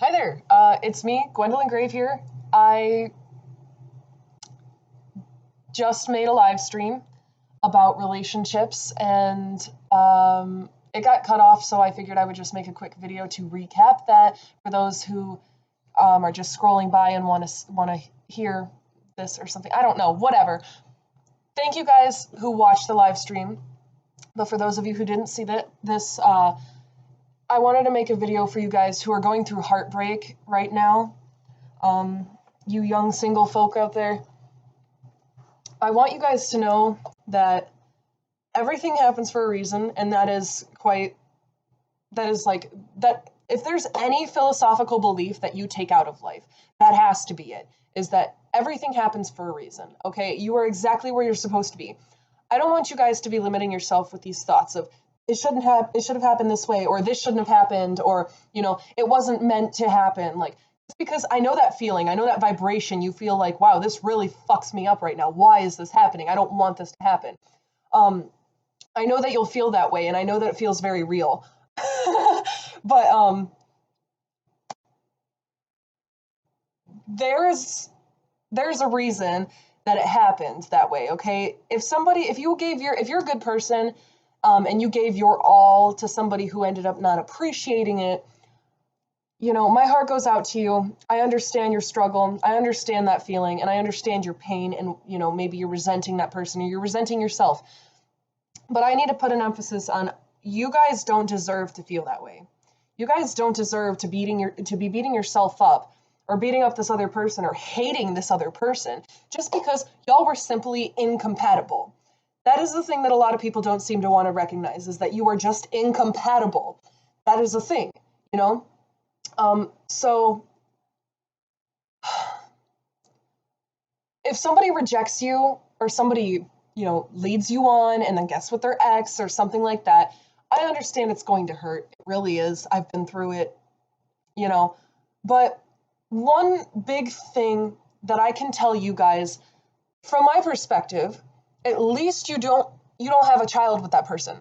Hi there, it's me, Gwendolyn Grave here. I just made a live stream about relationships and it got cut off, so I figured I would just make a quick video to recap that for those who are just scrolling by and want to hear this or something. I don't know, whatever. Thank you guys who watched the live stream, but for those of you who didn't see this, I wanted to make a video for you guys who are going through heartbreak right now. You young single folk out there, I want you guys to know that everything happens for a reason, and that is if there's any philosophical belief that you take out of life, that has to be it, is that everything happens for a reason, okay? You are exactly where you're supposed to be. I don't want you guys to be limiting yourself with these thoughts of, it should have happened this way, or this shouldn't have happened, or, it wasn't meant to happen. Like, just because I know that feeling, I know that vibration, you feel like, wow, this really fucks me up right now. Why is this happening? I don't want this to happen. I know that you'll feel that way, and I know that it feels very real. But there's a reason that it happened that way, okay? If you're a good person, and you gave your all to somebody who ended up not appreciating it, my heart goes out to you. I understand your struggle. I understand that feeling, and I understand your pain, and, maybe you're resenting that person, or you're resenting yourself. But I need to put an emphasis on, you guys don't deserve to feel that way. You guys don't deserve to be beating yourself up, or beating up this other person, or hating this other person, just because y'all were simply incompatible. That is the thing that a lot of people don't seem to want to recognize, is that you are just incompatible. That is the thing, So if somebody rejects you, or somebody, leads you on and then gets with their ex or something like that, I understand it's going to hurt. It really is. I've been through it, But one big thing that I can tell you guys, from my perspective, at least you don't have a child with that person.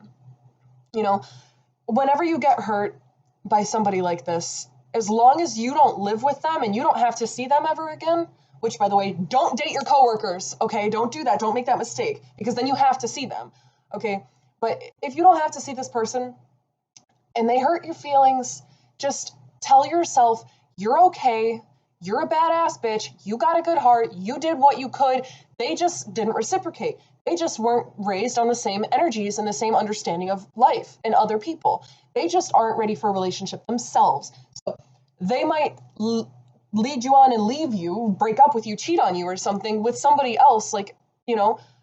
Whenever you get hurt by somebody like this, as long as you don't live with them and you don't have to see them ever again, which, by the way, don't date your coworkers, okay? Don't do that. Don't make that mistake, because then you have to see them, okay? But if you don't have to see this person and they hurt your feelings, just tell yourself, you're okay. You're a badass bitch. You got a good heart. You did what you could. They just didn't reciprocate. They just weren't raised on the same energies and the same understanding of life and other people. They just aren't ready for a relationship themselves. So they might lead you on and leave you, break up with you, cheat on you or something with somebody else,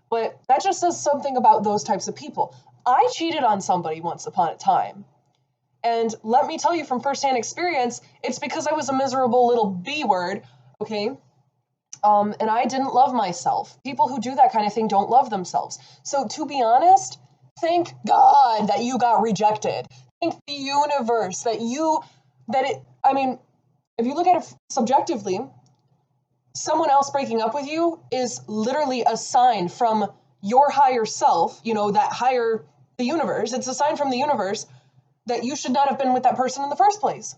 but that just says something about those types of people. I cheated on somebody once upon a time. And let me tell you from firsthand experience, it's because I was a miserable little B word, okay? And I didn't love myself. People who do that kind of thing don't love themselves. So to be honest, thank God that you got rejected. Thank the universe if you look at it subjectively, someone else breaking up with you is literally a sign from your higher self, the universe. It's a sign from the universe that you should not have been with that person in the first place,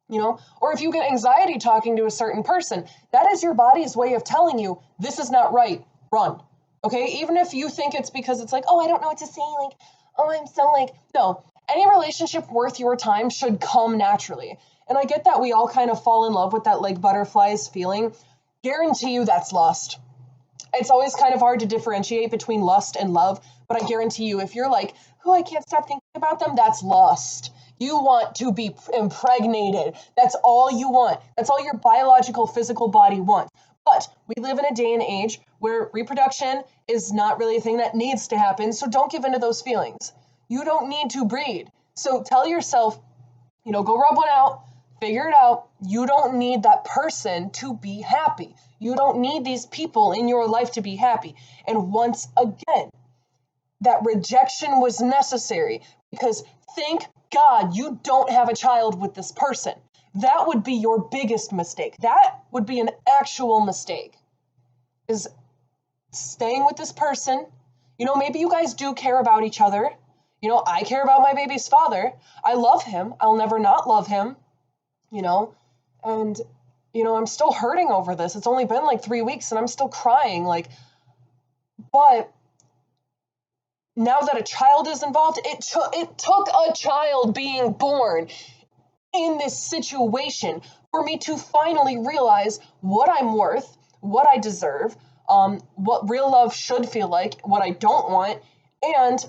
Or if you get anxiety talking to a certain person, that is your body's way of telling you, this is not right, run, okay? Even if you think it's because it's like, oh, I don't know what to say, like, oh, I'm so no. Any relationship worth your time should come naturally. And I get that we all kind of fall in love with that, butterflies feeling. Guarantee you that's lust. It's always kind of hard to differentiate between lust and love, but I guarantee you, if you're like, oh, I can't stop thinking about them, that's lust. You want to be impregnated. That's all you want. That's all your biological, physical body wants. But we live in a day and age where reproduction is not really a thing that needs to happen, so don't give into those feelings. You don't need to breed. So tell yourself, go rub one out, figure it out. You don't need that person to be happy. You don't need these people in your life to be happy. And once again, that rejection was necessary, because thank God you don't have a child with this person. That would be your biggest mistake. That would be an actual mistake, is staying with this person. Maybe you guys do care about each other. I care about my baby's father. I love him. I'll never not love him, And, I'm still hurting over this. It's only been like 3 weeks and I'm still crying. Like, but now that a child is involved, it took a child being born in this situation for me to finally realize what I'm worth, what I deserve, what real love should feel like, what I don't want, and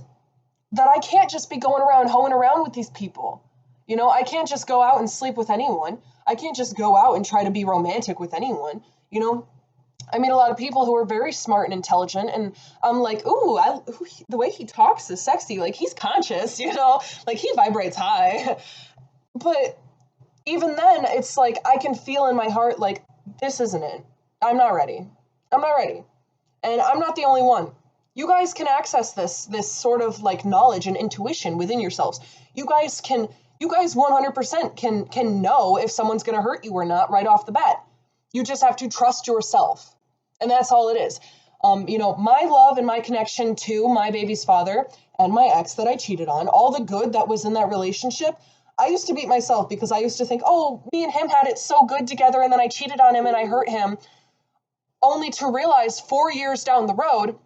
that I can't just be going around hoeing around with these people. I can't just go out and sleep with anyone. I can't just go out and try to be romantic with anyone. I meet a lot of people who are very smart and intelligent, and I'm like, ooh, the way he talks is sexy. Like, he's conscious, like he vibrates high. But even then, it's like I can feel in my heart, like, this isn't it. I'm not ready. I'm not ready. And I'm not the only one. You guys can access this sort of like knowledge and intuition within yourselves. You guys 100% can know if someone's going to hurt you or not right off the bat. You just have to trust yourself. And that's all it is. My love and my connection to my baby's father and my ex that I cheated on, all the good that was in that relationship, I used to beat myself because I used to think, oh, me and him had it so good together, and then I cheated on him and I hurt him, only to realize 4 years down the road,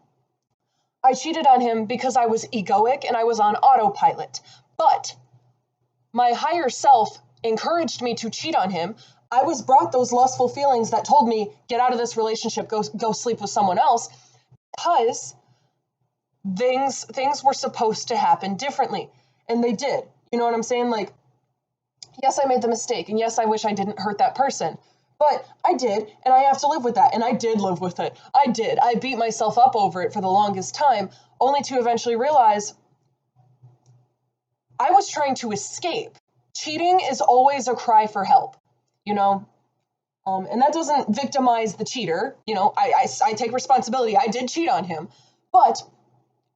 I cheated on him because I was egoic and I was on autopilot. But my higher self encouraged me to cheat on him. I was brought those lustful feelings that told me, get out of this relationship, go sleep with someone else, because things were supposed to happen differently. And they did. You know what I'm saying? Like, yes, I made the mistake, and yes, I wish I didn't hurt that person. But I did, and I have to live with that, and I did live with it. I did. I beat myself up over it for the longest time, only to eventually realize I was trying to escape. Cheating is always a cry for help, and that doesn't victimize the cheater. I take responsibility. I did cheat on him, but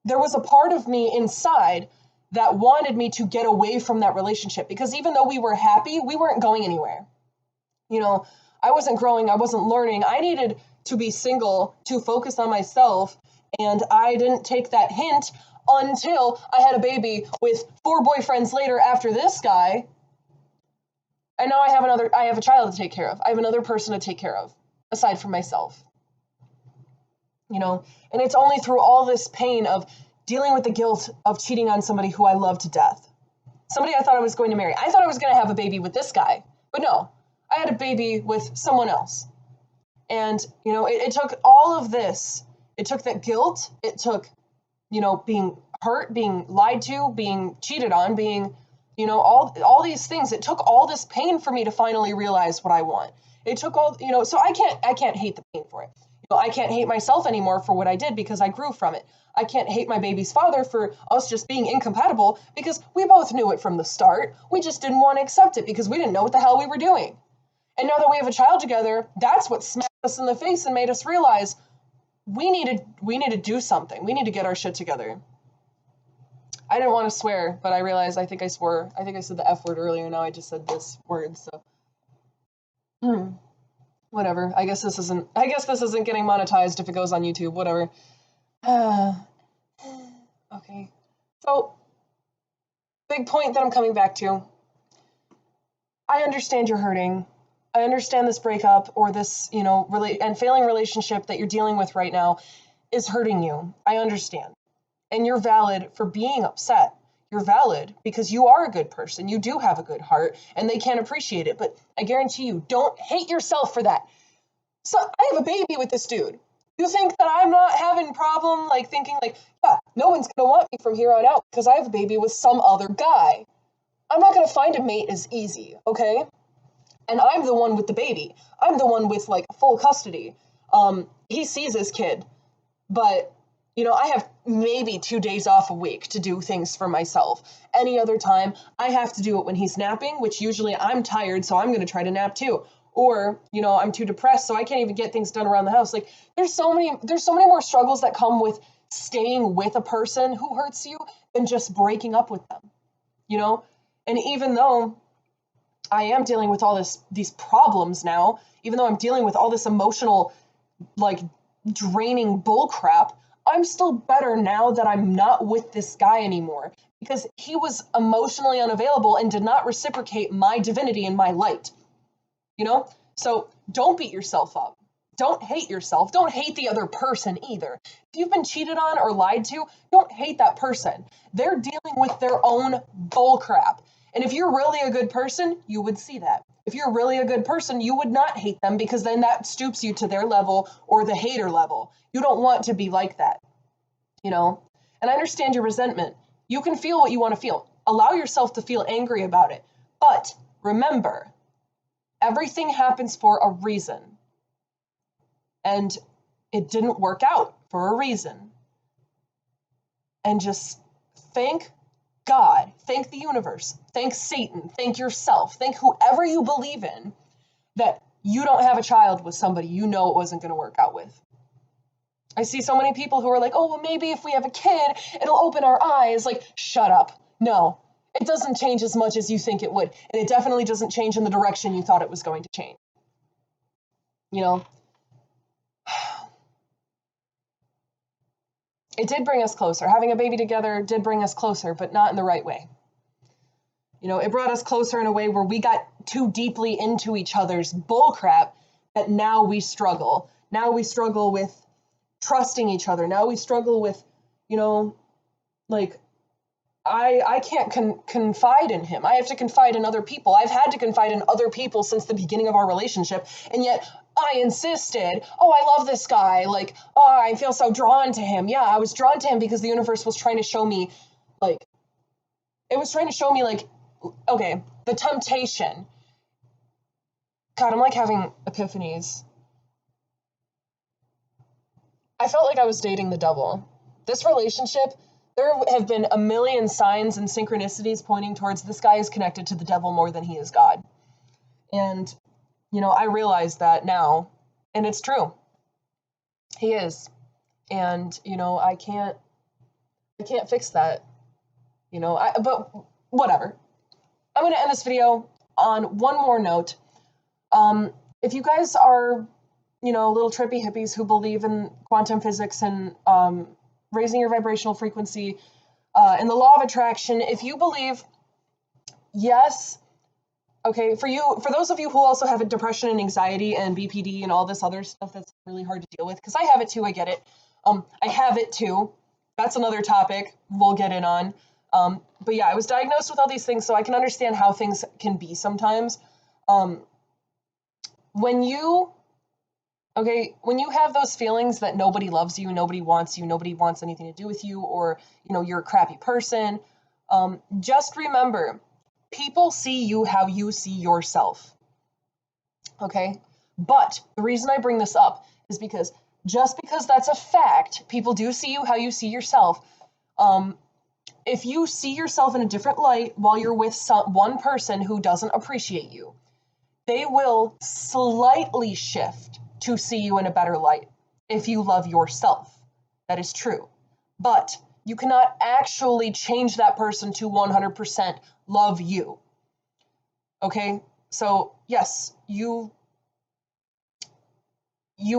there was a part of me inside that wanted me to get away from that relationship, because even though we were happy, we weren't going anywhere. I wasn't growing, I wasn't learning. I needed to be single to focus on myself, and I didn't take that hint until I had a baby with 4 boyfriends later after this guy. And now I have a child to take care of. I have another person to take care of, aside from myself. And it's only through all this pain of dealing with the guilt of cheating on somebody who I love to death. Somebody I thought I was going to marry. I thought I was going to have a baby with this guy, but no, I had a baby with someone else. And, it took all of this. It took that guilt. It took, being hurt, being lied to, being cheated on, being, all these things. It took all this pain for me to finally realize what I want. It took all, so I can't hate the pain for it. I can't hate myself anymore for what I did because I grew from it. I can't hate my baby's father for us just being incompatible because we both knew it from the start. We just didn't want to accept it because we didn't know what the hell we were doing. And now that we have a child together, that's what smacked us in the face and made us realize we need to do something. We need to get our shit together. I didn't want to swear, but I realized I think I swore. I think I said the F word earlier. Now I just said this word. So, whatever. I guess this isn't getting monetized if it goes on YouTube. Whatever. Okay. So, big point that I'm coming back to. I understand you're hurting. I understand this breakup or this, and failing relationship that you're dealing with right now is hurting you. I understand. And you're valid for being upset. You're valid because you are a good person. You do have a good heart, and they can't appreciate it. But I guarantee you, don't hate yourself for that. So I have a baby with this dude. You think that I'm not having problem, thinking yeah, no one's going to want me from here on out because I have a baby with some other guy. I'm not going to find a mate as easy, okay? And I'm the one with the baby. I'm the one with full custody. He sees his kid, but I have maybe 2 days off a week to do things for myself. Any other time, I have to do it when he's napping, which usually I'm tired, so I'm going to try to nap too. Or, I'm too depressed, so I can't even get things done around the house. There's so many more struggles that come with staying with a person who hurts you than just breaking up with them, And even though I am dealing with all these problems now, even though I'm dealing with all this emotional, draining bullcrap, I'm still better now that I'm not with this guy anymore because he was emotionally unavailable and did not reciprocate my divinity and my light. you know? So don't beat yourself up. Don't hate yourself. Don't hate the other person either. If you've been cheated on or lied to, don't hate that person. They're dealing with their own bull crap. And if you're really a good person, you would see that. If you're really a good person, you would not hate them, because then that stoops you to their level or the hater level. You don't want to be like that, you know? And I understand your resentment. You can feel what you want to feel. Allow yourself to feel angry about it. But remember, everything happens for a reason. And it didn't work out for a reason. And just thank God, thank the universe, thank Satan, thank yourself, thank whoever you believe in, that you don't have a child with somebody you know it wasn't going to work out with. I see so many people who are like, oh, well, maybe if we have a kid, it'll open our eyes. Like, shut up. No, it doesn't change as much as you think it would. And it definitely doesn't change in the direction you thought it was going to change. You know? It did bring us closer. Having a baby together did bring us closer, but not in the right way. You know, it brought us closer in a way where we got too deeply into each other's bullcrap that now we struggle. Now we struggle with trusting each other. Now we struggle with, you know, like, I can't confide in him. I have to confide in other people. I've had to confide in other people since the beginning of our relationship, and yet I insisted, oh, I love this guy. Like, oh, I feel so drawn to him. Yeah, I was drawn to him because the universe was trying to show me, like, it was trying to show me, like, okay, the temptation. God, I'm like having epiphanies. I felt like I was dating the devil. This relationship, there have been a million signs and synchronicities pointing towards this guy is connected to the devil more than he is God. And, you know, I realize that now, and it's true. He is. And, you know, I can't fix that. You know, but whatever. I'm going to end this video on one more note. If you guys are, you know, little trippy hippies who believe in quantum physics and raising your vibrational frequency and the law of attraction, if you believe, yes, okay, for those of you who also have depression and anxiety and BPD and all this other stuff that's really hard to deal with, because I have it too, I get it. I have it too. That's another topic we'll get in on. But yeah, I was diagnosed with all these things, so I can understand how things can be sometimes. When you have those feelings that nobody loves you, nobody wants anything to do with you, or, you know, you're a crappy person, just remember, people see you how you see yourself. Okay? But the reason I bring this up is because just because that's a fact, people do see you how you see yourself. If you see yourself in a different light while you're with one person who doesn't appreciate you, they will slightly shift to see you in a better light if you love yourself. That is true. But you cannot actually change that person to 100% love you. Okay? So, yes, you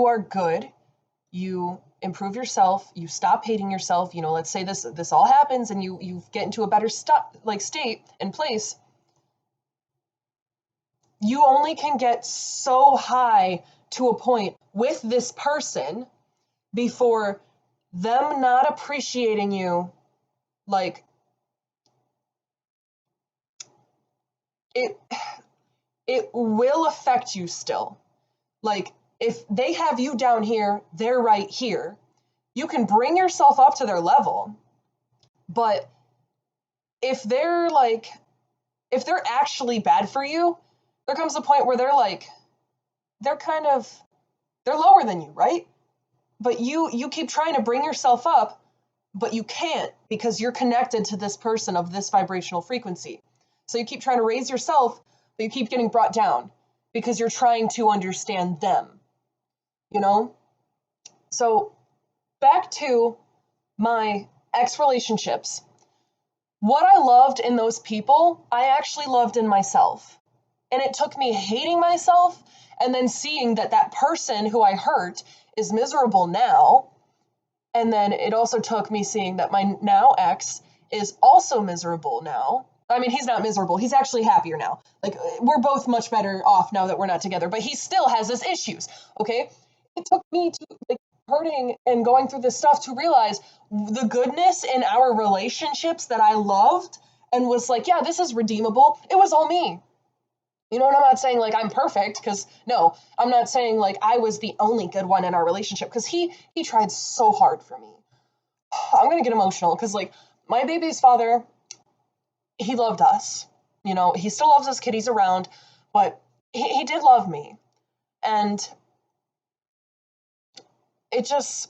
are good. You improve yourself. You stop hating yourself. You know, let's say this all happens and you get into a better state and place. You only can get so high to a point with this person before them not appreciating you, like, it will affect you still. Like, if they have you down here, they're right here. You can bring yourself up to their level, but if they're actually bad for you, there comes a point where they're lower than you, right? But you keep trying to bring yourself up, but you can't, because you're connected to this person of this vibrational frequency. So you keep trying to raise yourself, but you keep getting brought down because you're trying to understand them, you know? So back to my ex-relationships. What I loved in those people, I actually loved in myself. And it took me hating myself and then seeing that person who I hurt is miserable now. And then it also took me seeing that my now ex is also miserable now. I mean, he's not miserable. He's actually happier now. Like, we're both much better off now that we're not together, but he still has his issues, okay? It took me to, like, hurting and going through this stuff to realize the goodness in our relationships that I loved and was like, yeah, this is redeemable. It was all me. You know, and I'm not saying like I'm perfect, because no, I'm not saying like I was the only good one in our relationship, because he tried so hard for me. I'm gonna get emotional because like my baby's father, he loved us. You know, he still loves us kitties around, but he did love me. And it just,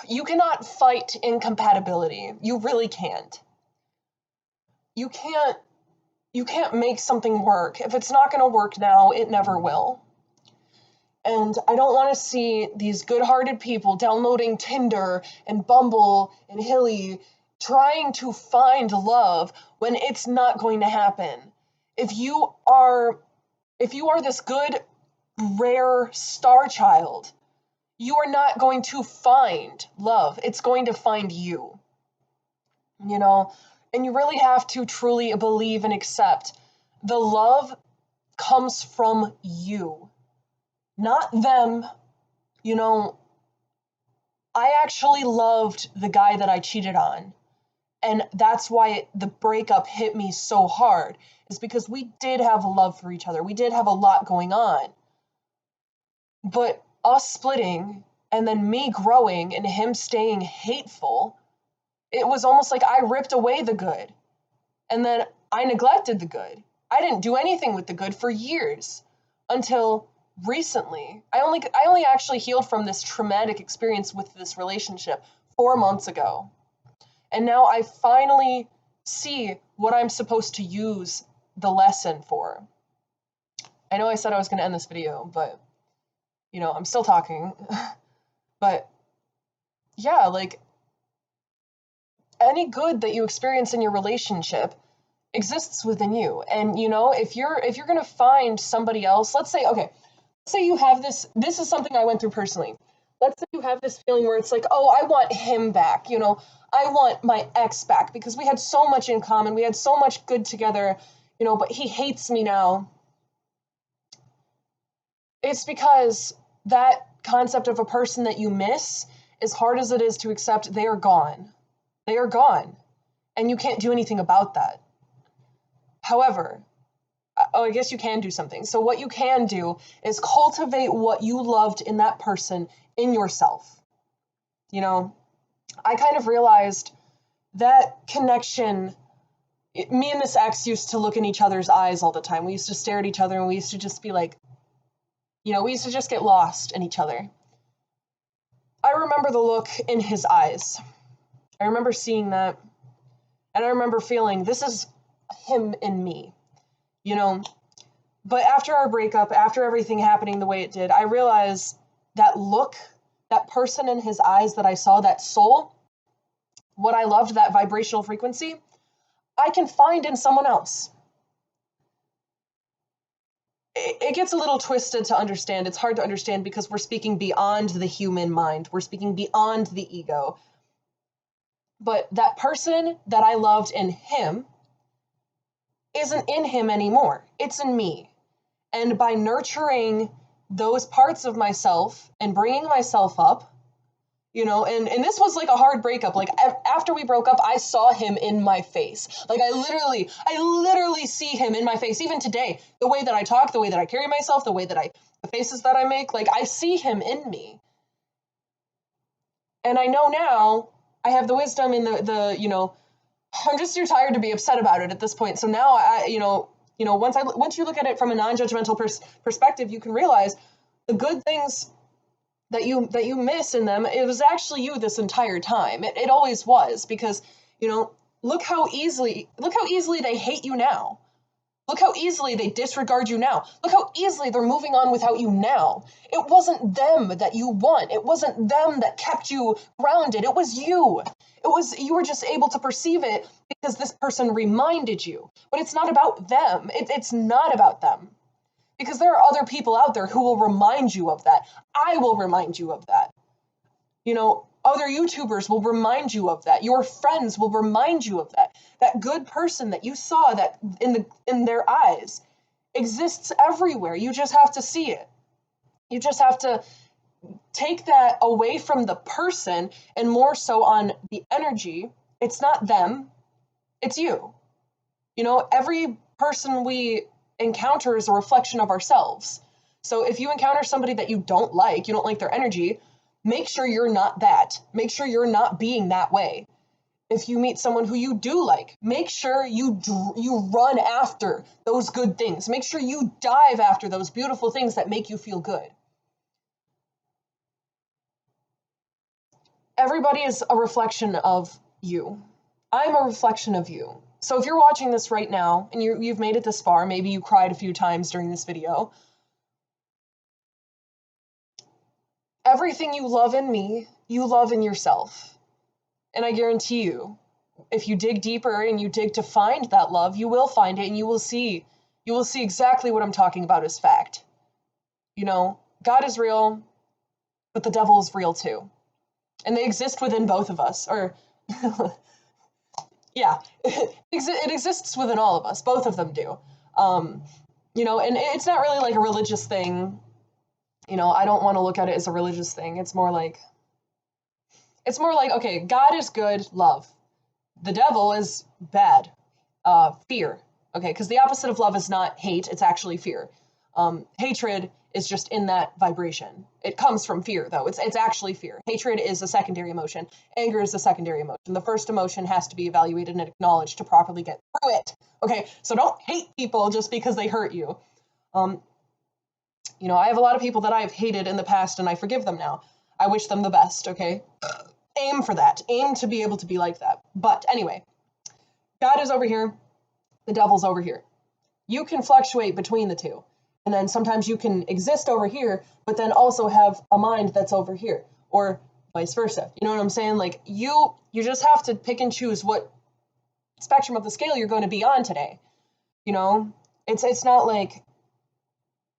you cannot fight incompatibility. You really can't. You can't make something work. If it's not gonna work now, it never will. And I don't want to see these good-hearted people downloading Tinder and Bumble and Hilly trying to find love when it's not going to happen. If you are this good, rare star child, you are not going to find love. It's going to find you. You know, and you really have to truly believe and accept the love comes from you. Not them. You know, I actually loved the guy that I cheated on. And that's why the breakup hit me so hard, is because we did have a love for each other. We did have a lot going on. But us splitting and then me growing and him staying hateful, it was almost like I ripped away the good. And then I neglected the good. I didn't do anything with the good for years until recently. I only actually healed from this traumatic experience with this relationship 4 months ago. And now I finally see what I'm supposed to use the lesson for. I know I said I was going to end this video, but, you know, I'm still talking. But, yeah, like, any good that you experience in your relationship exists within you. And, you know, if you're going to find somebody else, let's say you have this is something I went through personally. Let's say you have this feeling where it's like, oh, I want him back, you know, I want my ex back because we had so much in common, we had so much good together, you know, but he hates me now. It's because that concept of a person that you miss, as hard as it is to accept, they are gone. They are gone. And you can't do anything about that. However, I guess you can do something. So what you can do is cultivate what you loved in that person in yourself. You know, I kind of realized that connection, me and this ex used to look in each other's eyes all the time. We used to stare at each other and we used to just be like, you know, we used to just get lost in each other. I remember the look in his eyes. I remember seeing that. And I remember feeling, this is him and me, you know. But after our breakup, after everything happening the way it did, I realized that look, that person in his eyes that I saw, that soul, what I loved, that vibrational frequency, I can find in someone else. It gets a little twisted to understand. It's hard to understand because we're speaking beyond the human mind. We're speaking beyond the ego. But that person that I loved in him isn't in him anymore. It's in me. And by nurturing those parts of myself and bringing myself up, you know, and this was like a hard breakup. Like after we broke up, I saw him in my face. Like I literally see him in my face. Even today, the way that I talk, the way that I carry myself, the faces that I make, like I see him in me. And I know now I have the wisdom and the you know, I'm just too tired to be upset about it at this point. So now once you look at it from a non-judgmental perspective, you can realize the good things that you miss in them, it was actually you this entire time. It always was, because, you know, look how easily they hate you now. Look how easily they disregard you now. Look how easily they're moving on without you now. It wasn't them that you want. It wasn't them that kept you grounded. It was you. You were just able to perceive it because this person reminded you. But it's not about them. It's not about them. Because there are other people out there who will remind you of that. I will remind you of that. You know, Other YouTubers will remind you of that. Your friends will remind you of that. That good person that you saw that in their eyes exists everywhere. You just have to see it. You just have to take that away from the person and more so on the energy. It's not them, it's you. You know, every person we encounter is a reflection of ourselves. So if you encounter somebody that you don't like their energy, make sure you're not that. Make sure you're not being that way. If you meet someone who you do like, make sure you run after those good things. Make sure you dive after those beautiful things that make you feel good. Everybody is a reflection of you. I'm a reflection of you. So if you're watching this right now and you've made it this far, maybe you cried a few times during this video, everything you love in me, you love in yourself. And I guarantee you, if you dig deeper and you dig to find that love, you will find it and you will see exactly what I'm talking about as fact. You know, God is real, but the devil is real too. And they exist within both of us, or yeah, it exists within all of us. Both of them do. You know, and it's not really like a religious thing. You know, I don't want to look at it as a religious thing. It's more like, okay, God is good, love. The devil is bad, fear. Okay, because the opposite of love is not hate, it's actually fear. Hatred is just in that vibration. It comes from fear, though. It's actually fear. Hatred is a secondary emotion. Anger is a secondary emotion. The first emotion has to be evaluated and acknowledged to properly get through it. Okay, so don't hate people just because they hurt you. You know, I have a lot of people that I have hated in the past, and I forgive them now. I wish them the best, okay? Aim for that. Aim to be able to be like that. But anyway, God is over here. The devil's over here. You can fluctuate between the two. And then sometimes you can exist over here, but then also have a mind that's over here, or vice versa. You know what I'm saying? Like, you just have to pick and choose what spectrum of the scale you're going to be on today. You know, it's not like,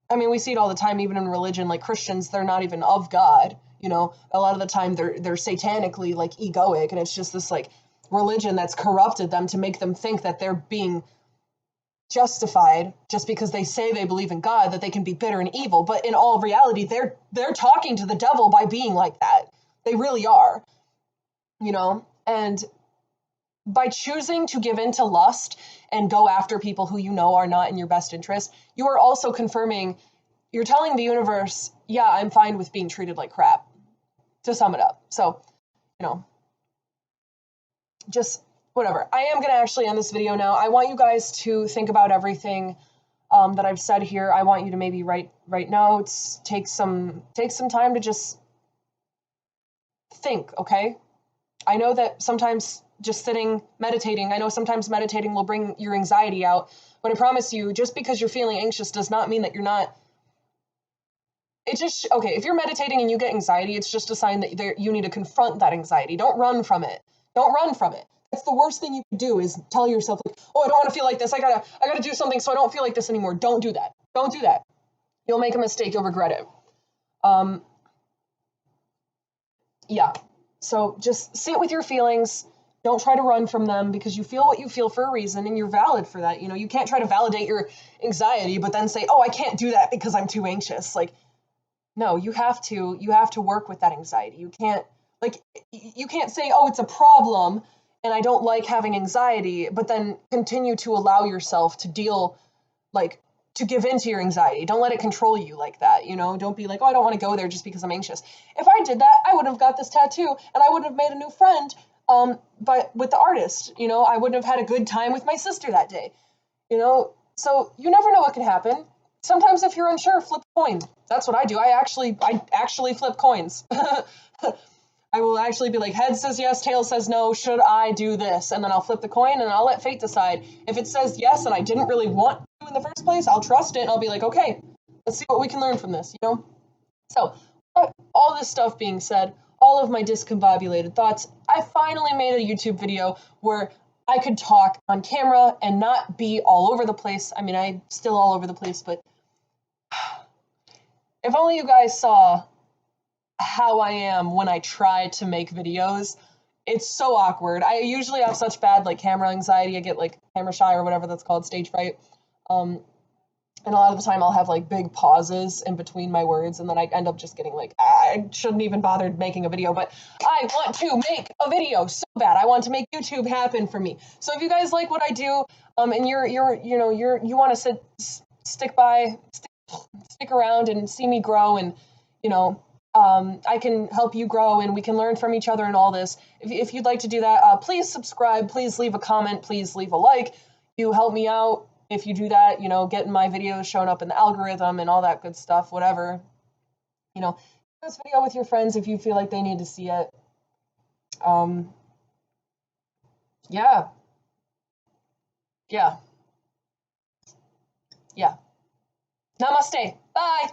I mean, we see it all the time, even in religion. Like, Christians, they're not even of God. You know, a lot of the time they're satanically like egoic, and it's just this like religion that's corrupted them to make them think that they're being justified just because they say they believe in God, that they can be bitter and evil. But in all reality, they're talking to the devil by being like that. They really are, you know. And by choosing to give in to lust and go after people who you know are not in your best interest, you are also confirming, you're telling the universe, yeah, I'm fine with being treated like crap, to sum it up. So, you know, just whatever. I am going to actually end this video now. I want you guys to think about everything that I've said here. I want you to maybe write notes, take some time to just think, okay? I know that sometimes just sitting, meditating, I know sometimes meditating will bring your anxiety out, but I promise you, just because you're feeling anxious does not mean that you're not. It just, okay, if you're meditating and you get anxiety, it's just a sign that you need to confront that anxiety. Don't run from it. Don't run from it. That's the worst thing you can do, is tell yourself, like, oh, I don't want to feel like this. I gotta do something so I don't feel like this anymore. Don't do that. Don't do that. You'll make a mistake. You'll regret it. Yeah. So just sit with your feelings. Don't try to run from them, because you feel what you feel for a reason, and you're valid for that. You know, you can't try to validate your anxiety, but then say, oh, I can't do that because I'm too anxious. Like, no, you have to work with that anxiety. You can't say, oh, it's a problem and I don't like having anxiety, but then continue to allow yourself to to give in to your anxiety. Don't let it control you like that, you know? Don't be like, oh, I don't want to go there just because I'm anxious. If I did that, I wouldn't have got this tattoo, and I wouldn't have made a new friend, but with the artist, you know, I wouldn't have had a good time with my sister that day, you know? So you never know what can happen. Sometimes if you're unsure, flip a coin. That's what I do. I actually flip coins. I will actually be like, head says yes, tail says no, should I do this? And then I'll flip the coin and I'll let fate decide. If it says yes and I didn't really want to in the first place, I'll trust it and I'll be like, okay, let's see what we can learn from this, you know? So, all this stuff being said, all of my discombobulated thoughts, I finally made a YouTube video where I could talk on camera and not be all over the place. I mean, I'm still all over the place, but if only you guys saw how I am when I try to make videos. It's so awkward. I usually have such bad like camera anxiety. I get like camera shy or whatever that's called, stage fright. Um, and a lot of the time I'll have like big pauses in between my words, and then I end up just getting like, I shouldn't even bother making a video, but I want to make a video so bad. I want to make YouTube happen for me. So if you guys like what I do, and you want to stick around and see me grow, and you know, I can help you grow and we can learn from each other and all this. If you'd like to do that, please subscribe, please leave a comment, please leave a like. You help me out if you do that, getting my videos shown up in the algorithm and all that good stuff, whatever. Share this video with your friends if you feel like they need to see it. Yeah. Yeah. Yeah. Namaste. Bye.